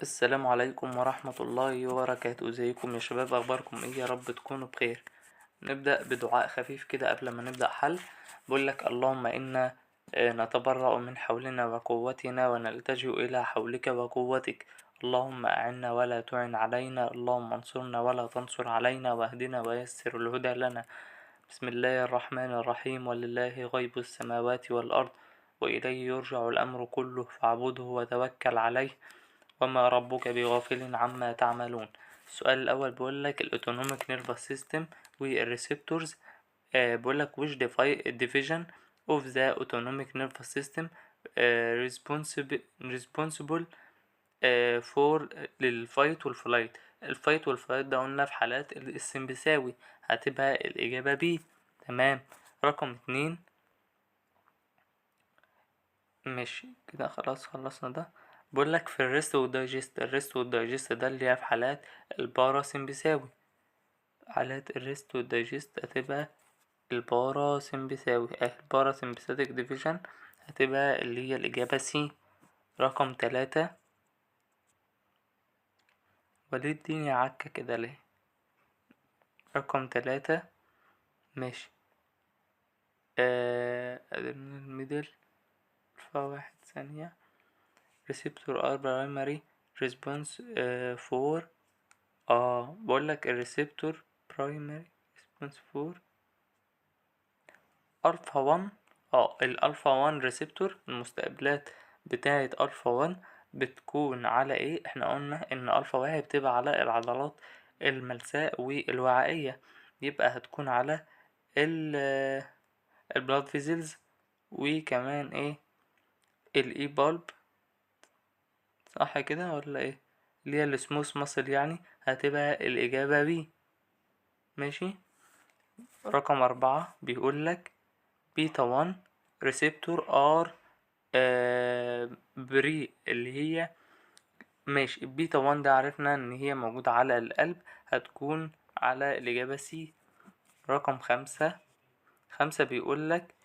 السلام عليكم ورحمة الله وبركاته. ازيكم يا شباب؟ اخباركم ايه؟ يا رب تكونوا بخير. نبدأ بدعاء خفيف كده قبل ما نبدأ حل. بقولك اللهم إنا نتبرأ من حولنا وقوتنا ونلتجئ إلى حولك وقوتك. اللهم أعنا ولا تعن علينا، اللهم انصرنا ولا تنصر علينا، واهدنا ويسر الهدى لنا. بسم الله الرحمن الرحيم. ولله غيب السماوات والأرض وإليه يرجع الأمر كله فاعبده وتوكل عليه وما ربك بغافل عما تعملون. السؤال الأول بيقولك ال Autonomic Nervous System والريسبتورز. بيقولك which division of the autonomic nervous system responsible for للفايت والفلايت. الفايت والفلايت ده قلنا في حالات السمبثاوي، هتبقى الإجابة بي. تمام. رقم 2. ماشي كده، خلاص خلصنا ده. بقولك في الريست والدايجست، الريست والدايجست ده اللي هي في حالات الباراسمبثاوي. حالات الريست والدايجست هتبقى الباراسمبثاوي، الباراسمبثاتيك ديفيجن هتبقى اللي هي الإجابة سي. رقم 3. وليه الدنيا عكة كده ليه؟ رقم 3. ماشي. الميدل واحد ثانية. receptor are primary response for بقولك الريسبتور primary response for الفا 1. الالفا 1 ريسبتور، المستقبلات بتاعة الفا 1 بتكون على ايه؟ احنا قلنا ان الفا واحد بتبقى على العضلات الملساء والوعائية، يبقى هتكون على البلاد فيزلز، وكمان ايه؟ الاي بالب. صح كده ولا ايه؟ اللي هي السموث ماسل، يعني هتبقى الإجابة بي. ماشي. رقم 4 بيقولك بيتا 1 ريسبتور ار بري اللي هي. ماشي، البيتا 1 ده عرفنا ان هي موجودة على القلب، هتكون على الإجابة سي. رقم 5 بيقولك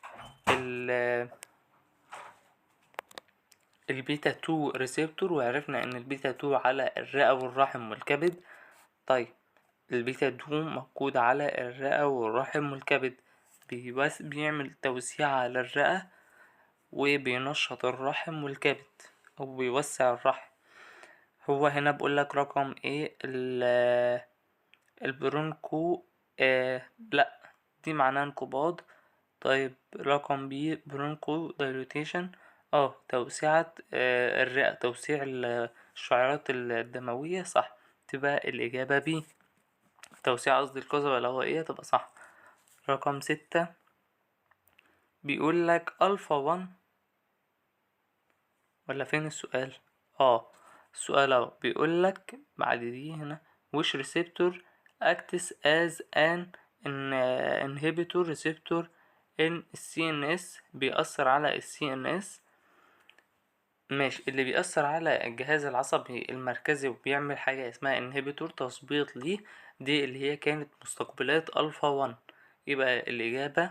البيتا 2 ريسبتور، وعرفنا ان البيتا 2 على الرئة والرحم والكبد. طيب البيتا 2 موجود على الرئة والرحم والكبد، بيعمل توسيع على الرئة وبينشط الرحم والكبد او بيوسع الرحم. هو هنا بقولك رقم ايه؟ البرونكو. لا، دي معناها انقباض. طيب رقم بي برونكو دايلوتيشن، توسعة الرئة، توسيع الشعيرات الدموية، صح. تبقى الإجابة بي. توسيع قصدي القصبة الهوائية، تبقى صح. رقم 6 بيقولك ألفا 1. ولا فين السؤال؟ السؤال اهو بيقولك بعد دي هنا which receptor acts as an inhibitor receptor in CNS، بيأثر على CNS. ماشي، اللي بيأثر على الجهاز العصبي المركزي وبيعمل حاجة اسمها inhibitor، تثبيط ليه، دي اللي هي كانت مستقبلات ألفا 1. يبقى الإجابة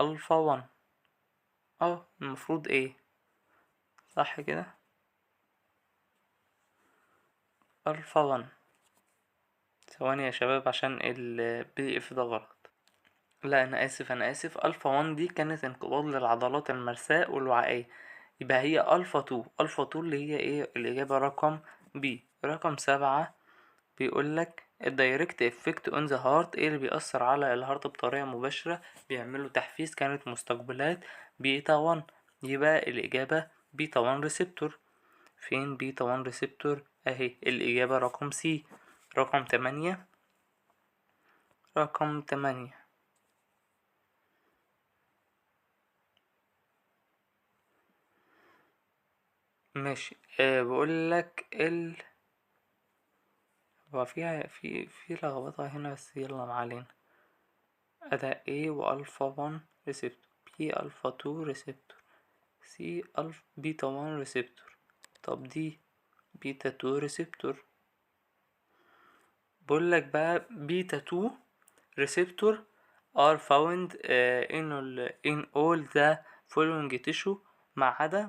ألفا 1. المفروض ايه؟ صح كده، ألفا 1. ثواني يا شباب عشان ال PDF ده غلط. لا، أنا آسف، ألفا 1 دي كانت انقباض للعضلات المرساء والوعائية، يبقى هي ألفا 2. ألفا 2 اللي هي ايه؟ الإجابة رقم بي. رقم 7 بيقولك الدايركت افكت اون ذا هارت، ايه اللي بيأثر على الهارت بطريقة مباشرة، بيعملوا تحفيز، كانت مستقبلات بيتا 1. يبقى الإجابة بيتا 1 ريسبتور. فين بيتا 1 ريسبتور؟ اهي الإجابة رقم سي. رقم 8. رقم 8. ماشي. بقولك هو فيها في لخبطة هنا، بس يلا معلينا. أداة A وألفا 1 ريسبتور، B ألفا 2 ريسبتور، C ألف بيتا 1 ريسبتور. طب دي بيتا 2 ريسبتور. بقولك بقى بيتا 2 receptor are found in all the following tissue، ما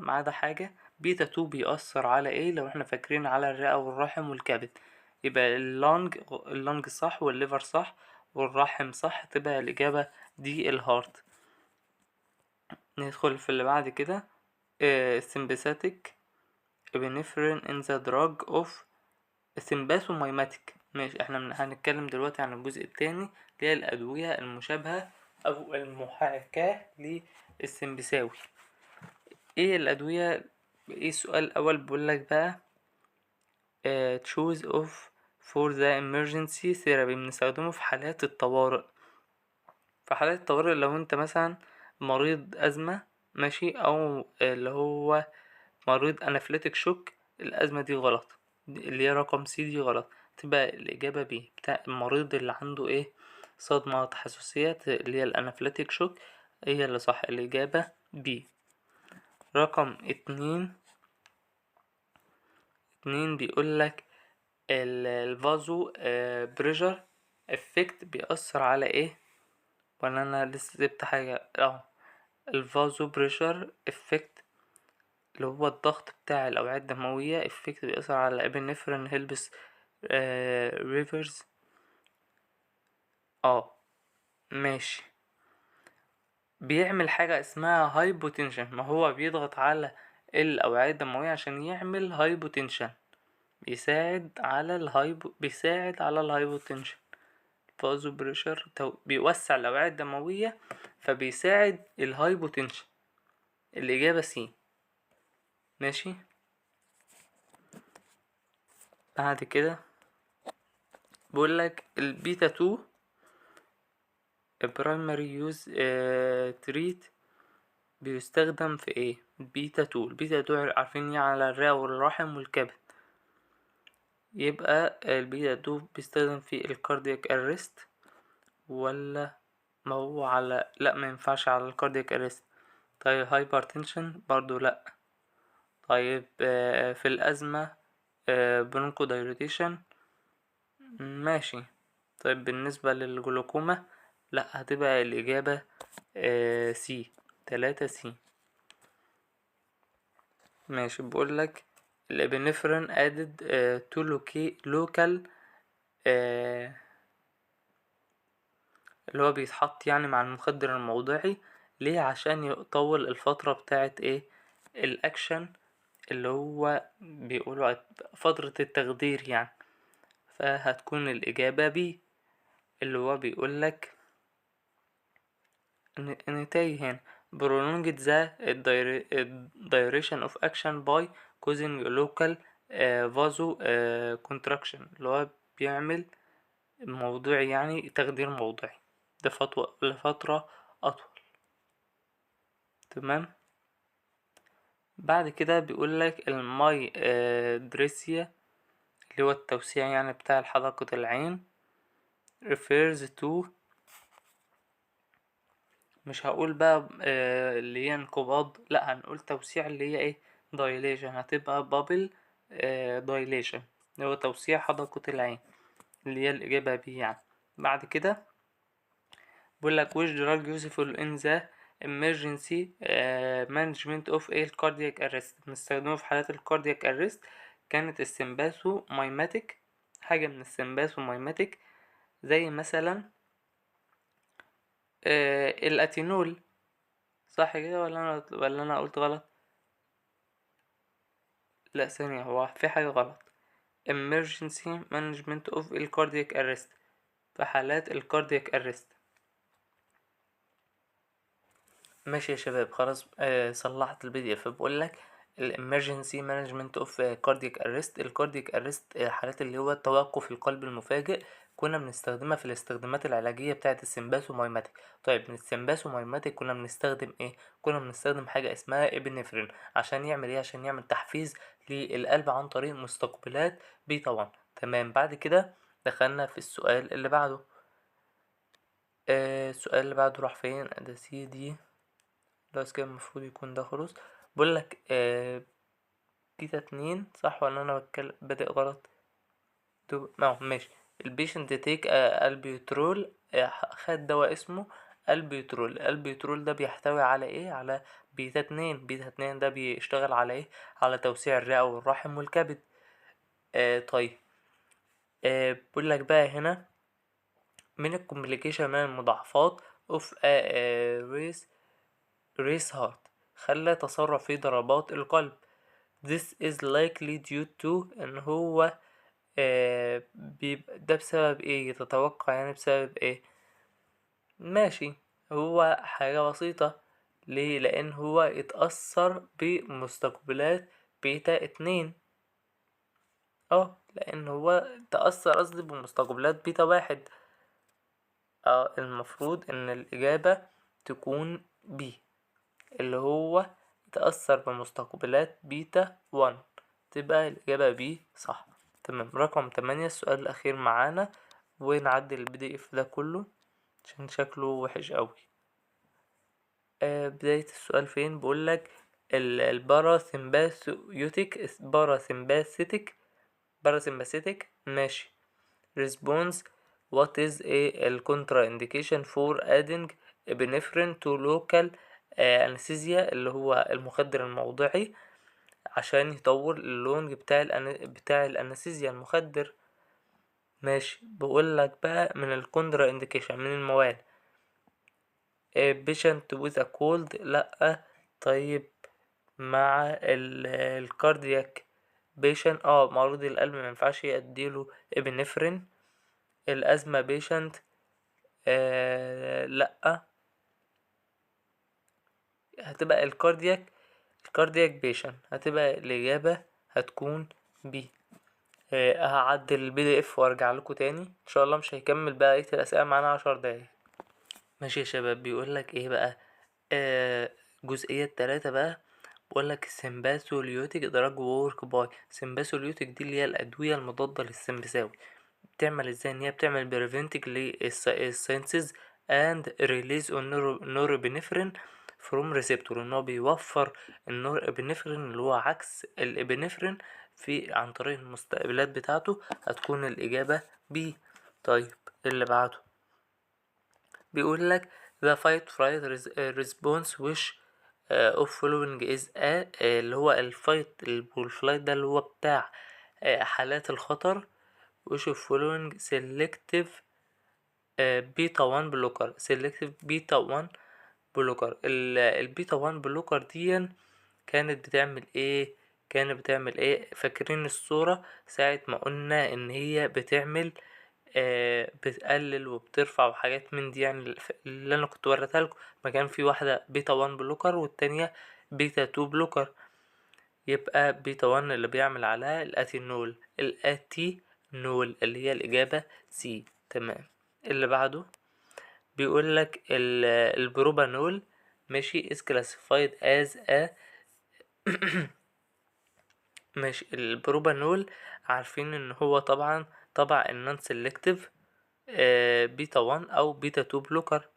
عدا حاجة بيتا 2 بيأثر على ايه؟ لو احنا فاكرين على الرئة والرحم والكبد، يبقى اللنج صح والليفر صح والرحم صح، تبقى الإجابة دي الهارت. ندخل في اللي بعد كده. sympathetic epinephrine in the drug of sympathomimetic. ماشي، احنا هنتكلم دلوقتي عن الجزء التاني اللي هي الأدوية المشابهة أو المحاكاة للسمبساوي. ايه الأدوية؟ ايه السؤال الأول بيقولك بقى choose of for the emergency therapy، بنستخدمه في حالات الطوارئ. في حالات الطوارئ لو انت مثلا مريض أزمة، ماشي، أو اللي هو مريض أنافليتك شوك، الأزمة دي غلط، اللي هي رقم سي دي غلط، تبقى الإجابة بي بتاع المريض اللي عنده ايه، صدمة تحسسية اللي هي الأنافليتك شوك، هي اللي صح، الإجابة بي. رقم اتنين بيقولك الفازو بريشر افكت بيأثر على ايه؟ ولا انا لسه سبت حاجة؟ الفازو بريشر افكت اللي هو الضغط بتاع الأوعية الدموية، افكت بيأثر على الابنفرين هيلبس ريفرز. ماشي، بيعمل حاجة اسمها هايبوتنشن، ما هو بيضغط على الأوعية الدموية عشان يعمل هايبوتنشن، بيساعد على الهايبوتنشن. فازو بريشر بيوسع الأوعية الدموية فبيساعد الهايبوتنشن، الإجابة سي. ماشي، بعد كده بقولك البيتا 2 primary use treat بيستخدم في ايه؟ البيتا 2 عارفين على الرئة والرحم والكبد، يبقى البيتا 2 بيستخدم في الكاردياك ارست، ولا ما هو على، لا ما ينفعش على الكاردياك ارست. طيب هايبرتنشن برضو لا. طيب في الأزمة برونكو دايريتيشن، ماشي. طيب بالنسبة للجلوكوما لا، هتبقى الإجابة سي، 3 سي. ماشي، بقولك الابنفرين added to local اللي هو بيتحط يعني مع المخدر الموضعي، ليه؟ عشان يطول الفترة بتاعت ايه الأكشن، اللي هو بيقولوا فترة التخدير يعني، فهتكون الإجابة بي، اللي هو بيقولك نتاي هنا prolonged the duration of action by causing local vaso contraction، اللي هو بيعمل موضوعي يعني تخدير موضعي لفترة أطول. تمام، بعد كده بيقولك الماي دريسيا اللي هو التوسيع يعني بتاع حدقة العين refers to، مش هقول بقى اللي هي انقباض، لا هنقول توسيع اللي هي ايه dilation، هتبقى bubble dilation اللي هو توسيع حدقة العين، اللي هي الإجابة بي يعني. بعد كده بقولك which drug useful in the emergency management of a cardiac arrest، بنستخدمه في حالات الكاردياك arrest، كانت السمباثو مايماتيك، حاجة من السمباثو مايماتيك زي مثلا الاتينول، صح كده ولا انا قلت غلط؟ لا ثانية، هو في حاجة غلط. emergency management of cardiac arrest، في حالات الكاردياك arrest. ماشي يا شباب، خلاص صلحت البي دي اف. بقولك الامرجنسي مانجمنت اوف كاردياك ارست، الكاردياك ارست حالات اللي هو توقف القلب المفاجئ، كنا بنستخدمها في الاستخدامات العلاجيه بتاعه السمباثومايماتيك. طيب من السمباثومايماتيك كنا بنستخدم ايه؟ كنا بنستخدم حاجه اسمها ابنفرين، عشان يعمل ايه؟ عشان يعمل تحفيز للقلب عن طريق مستقبلات بيتا 1. تمام، بعد كده دخلنا في السؤال اللي بعده. السؤال اللي بعده راح فين؟ ده سي دي، بس كده المفروض يكون ده خلاص. بقولك بيتا 2 صح ولا انا بادئ غلط؟ ماشي. البيشنت تيك البيوترول، خد دواء اسمه البيترول ده بيحتوي على ايه؟ على بيتا 2. بيتا 2 ده بيشتغل على ايه؟ على توسيع الرئة والرحم والكبد. طيب، بقول لك بقى هنا من الكومبليكيشن، من المضاعفات اوف ريس هارت، خلى تسرع في ضربات القلب. This is likely due to ان هو بيبقى ده بسبب ايه؟ تتوقع يعني بسبب ايه؟ ماشي، هو حاجة بسيطة. ليه؟ لان هو اتأثر بمستقبلات بيتا 2. لان هو تأثر قصدي بمستقبلات بيتا 1. المفروض ان الاجابة تكون بي، اللي هو تأثر بمستقبلات بيتا 1، تبقى الإجابة بي صح. تمام. رقم 8، السؤال الأخير معانا، ونعدل الPDF ده كله عشان شكله وحش أوي. بداية السؤال فين؟ بقولك باراسمباثيك ماشي. response what is a contraindication for adding epinephrine to local anesthesia، اللي هو المخدر الموضعي عشان يطور اللونج بتاع الانستيزيا المخدر. ماشي، بقولك بقى من الكونترا انديكيشن، من المواد patient with a cold لأ. طيب، مع الكاردياك patient مريض القلب مينفعش يديله ابنفرين. الأزمة patient لأ. هتبقى الكاردياك patient، هتبقى الإجابة هتكون بي. هعدل الPDF وارجع لكم تاني ان شاء الله. مش هيكمل بقى ايه الاسئله معانا 10 دقايق. ماشي يا شباب، بيقولك ايه بقى؟ جزئيه 3 بقى. بقولك السمباثوليوتيك دراج وورك باي. السمباثوليوتيك دي اللي هي الادويه المضاده للسمبثاوي، بتعمل ازاي؟ ان هي بتعمل بريفنتنج للساينسز اند ريليز نورابينفرين فروم ريسبتور، ان هو بيوفر النورابينفرين اللي هو عكس الابنفرين عن طريق المستقبلات بتاعته. هتكون الاجابه بي. طيب، اللي بعده بيقول لك the fight flight response which of following is اللي هو الفايت والفلايت ده اللي هو بتاع حالات الخطر. which of following selective بيتا 1 بلوكر. selective بيتا 1 بلوكر. البيتا 1 بلوكر دي كانت بتعمل ايه؟ فاكرين الصورة ساعة ما قلنا ان هي بتعمل بتقلل وبترفع وحاجات من دي، يعني اللي انا كنت وريتها لكم. ما كان في واحدة بيتا 1 بلوكر والتانية بيتا 2 بلوكر. يبقى بيتا 1 اللي بيعمل عليها الاتينول اللي هي الإجابة سي. تمام. اللي بعده بيقول لك البروبانول ماشي is classified as a ماشي. البروبانول عارفين ان هو طبعا طبع النون سيلكتيف بيتا 1 او بيتا 2 بلوكر.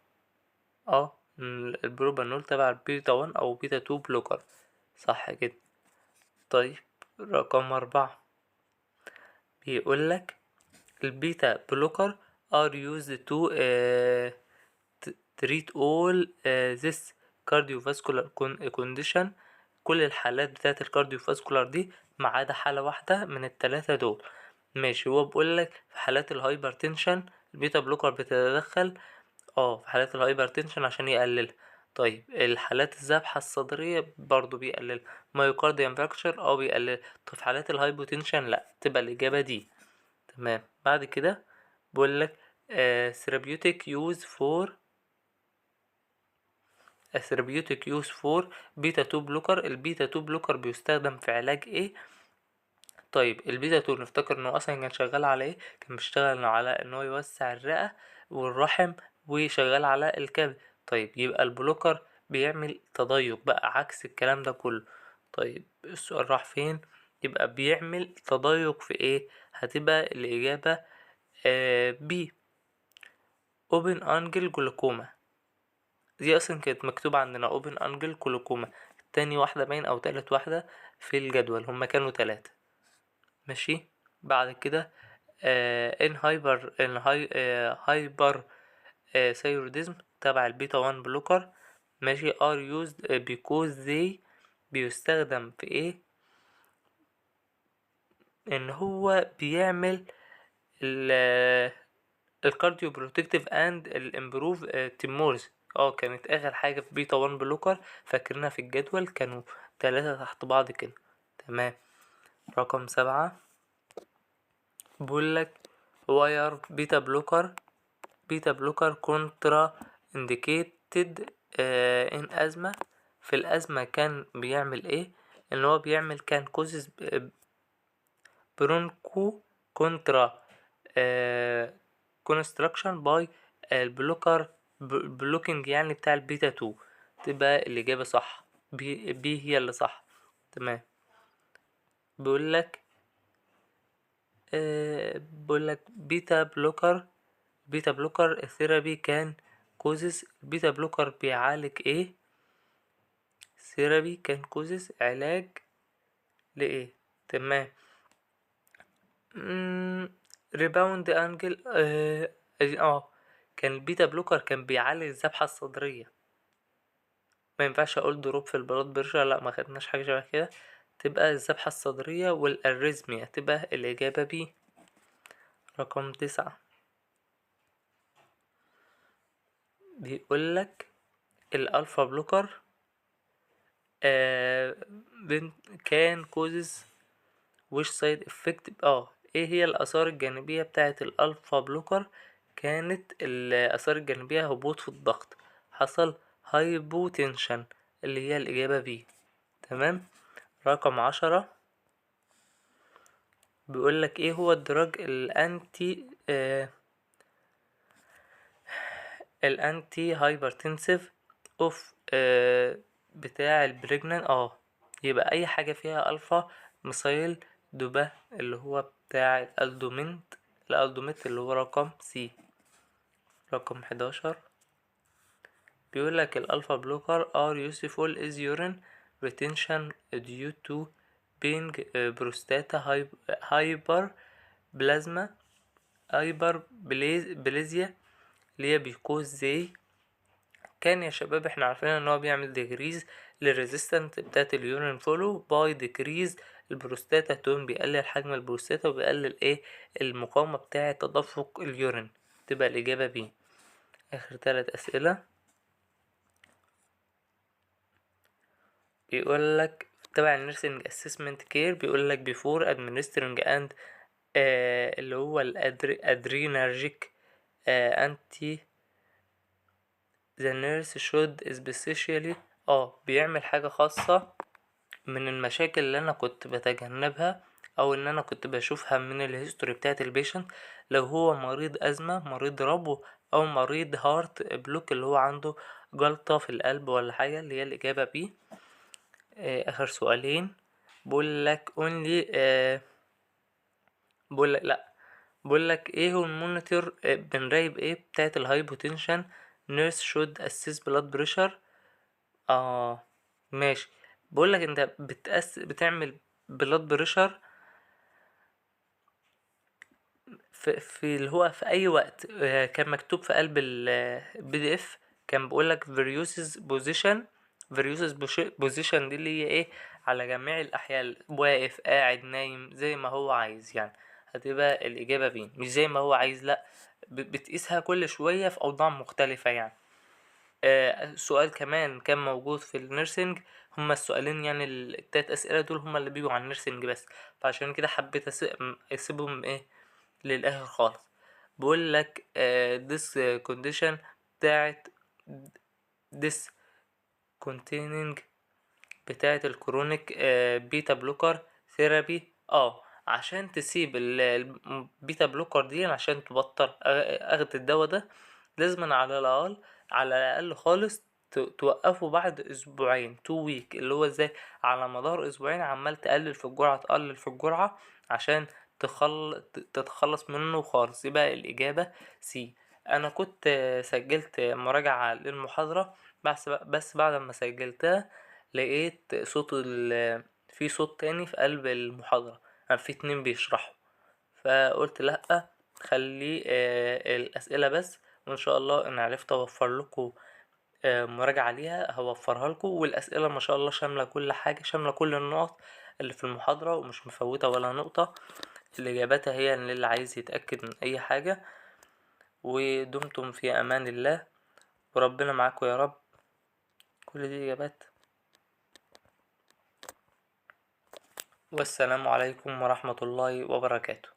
البروبانول تبع البيتا 1 او بيتا 2 بلوكر، صح كده. طيب، رقم 4 بيقولك البيتا بلوكر are used to treat all this cardiovascular condition. كل الحالات بتاعت الكارديوفاسكولار دي ما عدا حالة واحدة من التلاتة دول. ماشي، هو بيقولك في حالات الهايبرتنشن البيتا بلوكر بتتدخل في حالات الهايبرتنشن عشان يقللها. طيب، الحالات الذبحة الصدرية برضو بيقلل. مايوكارديوم فراكشر بيقلل. طب في حالات الهايبوتنشن لا، تبقى الإجابة دي. تمام. بعد كده بقولك therapeutic use for بيتا 2 بلوكر. البيتا 2 بلوكر بيستخدم في علاج ايه؟ طيب، البيتا 2 نفتكر انه اصلا كان شغال على ايه؟ كان بيشتغل على انه يوسع الرئة والرحم وشغال على الكبد. طيب، يبقى البلوكر بيعمل تضيق بقى عكس الكلام ده كله. طيب، السؤال راح فين؟ يبقى بيعمل تضيق في ايه؟ هتبقى الإجابة بي. open angle glaucoma دي اصلا كانت مكتوبة عندنا open angle glaucoma. تاني واحدة باين او تالت واحدة في الجدول، هما كانوا 3. ماشي. بعد كده ان هايبر ثايروديزم. تبع البيتا 1 بلوكر ماشي are used because they بيستخدم في ايه؟ ان هو بيعمل الكارديو بروتكتيف اند الامبروف تيمورز. كانت اخر حاجة في بيتا 1 بلوكر فاكرينها في الجدول، كانوا 3 تحت بعض كده. تمام. رقم 7 بيقولك واير بيتا بلوكر كونترا انديكيتد ان ازمة. في الازمة كان بيعمل ايه؟ ان هو بيعمل كان كوزز برونكو كونترا كونستراكشن باي البلوكر بلوكينج يعني بتاع البيتا 2. تبقى الإجابة صح، بي هي اللي صح. تمام. بيقولك بيقولك بيتا بلوكر ثيرابي كان كوزز. بيتا بلوكر بيعالج ايه؟ ثيرابي كان كوزز علاج لإيه؟ تمام. ريباوند انجل كان البيتا بلوكر كان بيعالج الذبحة الصدرية. ما ينفعش اقول دروب في البلاد بريشر، لا ما خدناش حاجة شبه كده. تبقى الذبحة الصدرية والاريزميا، تبقى الإجابة بي. رقم 9 بيقولك الألفا بلوكر آه كان كوزز وش سايد افكت. ايه هي الآثار الجانبية بتاعة الألفا بلوكر؟ كانت الآثار الجانبية هبوط في الضغط، حصل هايبوتنشن اللي هي الإجابة بي. تمام. رقم 10 بيقولك ايه هو الدراج الانتي هايبرتنسيف اوف بتاع البريجنان. يبقى اي حاجة فيها الفا ميثايل دوبا اللي هو بتاع الالدوميت اللي هو رقم سي. رقم 11 بيقولك الالفا بلوكر are useful is urine retention due to being prostata hyperplasia اللي هي بيكوز زي كان يا شباب احنا عارفين ان هو بيعمل ديكريز للريزيستنت بتاعت اليورين فولو باي ديكريز البروستاتا تون، بيقلل حجم البروستاتا وبيقلل ايه المقاومة بتاعة تدفق اليورين. تبقى الإجابة بي. آخر 3 أسئلة بيقولك تبع النيرسينج اسسمنت كير، بيقولك بيفور ادمنسترنج اند اللي هو الادرينرجيك انتي the nurse should especially بيعمل حاجة خاصة. من المشاكل اللي انا كنت بتجنبها او ان انا كنت بشوفها من الهيستوري بتاعت البيشنت، لو هو مريض ازمة، مريض ربو، او مريض هارت بلوك اللي هو عنده جلطة في القلب ولا حاجة، اللي هي الاجابة بي. اخر سؤالين بقولك only بقولك ايه هو المونيتور بنراقب ايه بتاعت الهايبوتنشن nurse should assess blood pressure. ماشي. بقولك انت بتعمل بلاد بريشر في اللي هو في اي وقت. كان مكتوب في قلب البي دي اف، كان بيقولك فيريوسز بوزيشن دي اللي هي ايه على جميع الاحياء، واقف قاعد نايم زي ما هو عايز يعني. هتبقى الاجابه بي، مش زي ما هو عايز لا، بتقيسها كل شويه في اوضاع مختلفه يعني. سؤال كمان كان موجود في النيرسينج، هما السؤالين يعني التلات اسئله دول هما اللي بيجوا على النيرسينج بس، فعشان كده حبيت اسيبهم ايه للاخر خالص. بقول لك this condition بتاعت this containing بتاعت الكرونيك بيتا بلوكر ثيرابي. عشان تسيب البيتا بلوكر دي، عشان تبطل اخد الدواء ده، لازم على الاقل خالص توقفه بعد اسبوعين 2 week، اللي هو ازاي على مدار اسبوعين عمال تقلل في الجرعة عشان تتخلص منه خالص. يبقى الاجابة سي. انا كنت سجلت مراجعة للمحاضرة، بس بعد ما سجلتها لقيت في صوت تاني في قلب المحاضرة، في 2 بيشرحوا، فقلت لأ خلي الأسئلة بس وإن شاء الله إن عرفت أوفر لكم مراجعة ليها هوفرها لكم، والأسئلة ما شاء الله شاملة كل حاجة، شاملة كل النقط اللي في المحاضرة ومش مفوتة ولا نقطة. الإجابات هي للي عايز يتأكد من أي حاجة. ودمتم في أمان الله وربنا معاكم يا رب. كل دي إجابات. والسلام عليكم ورحمة الله وبركاته.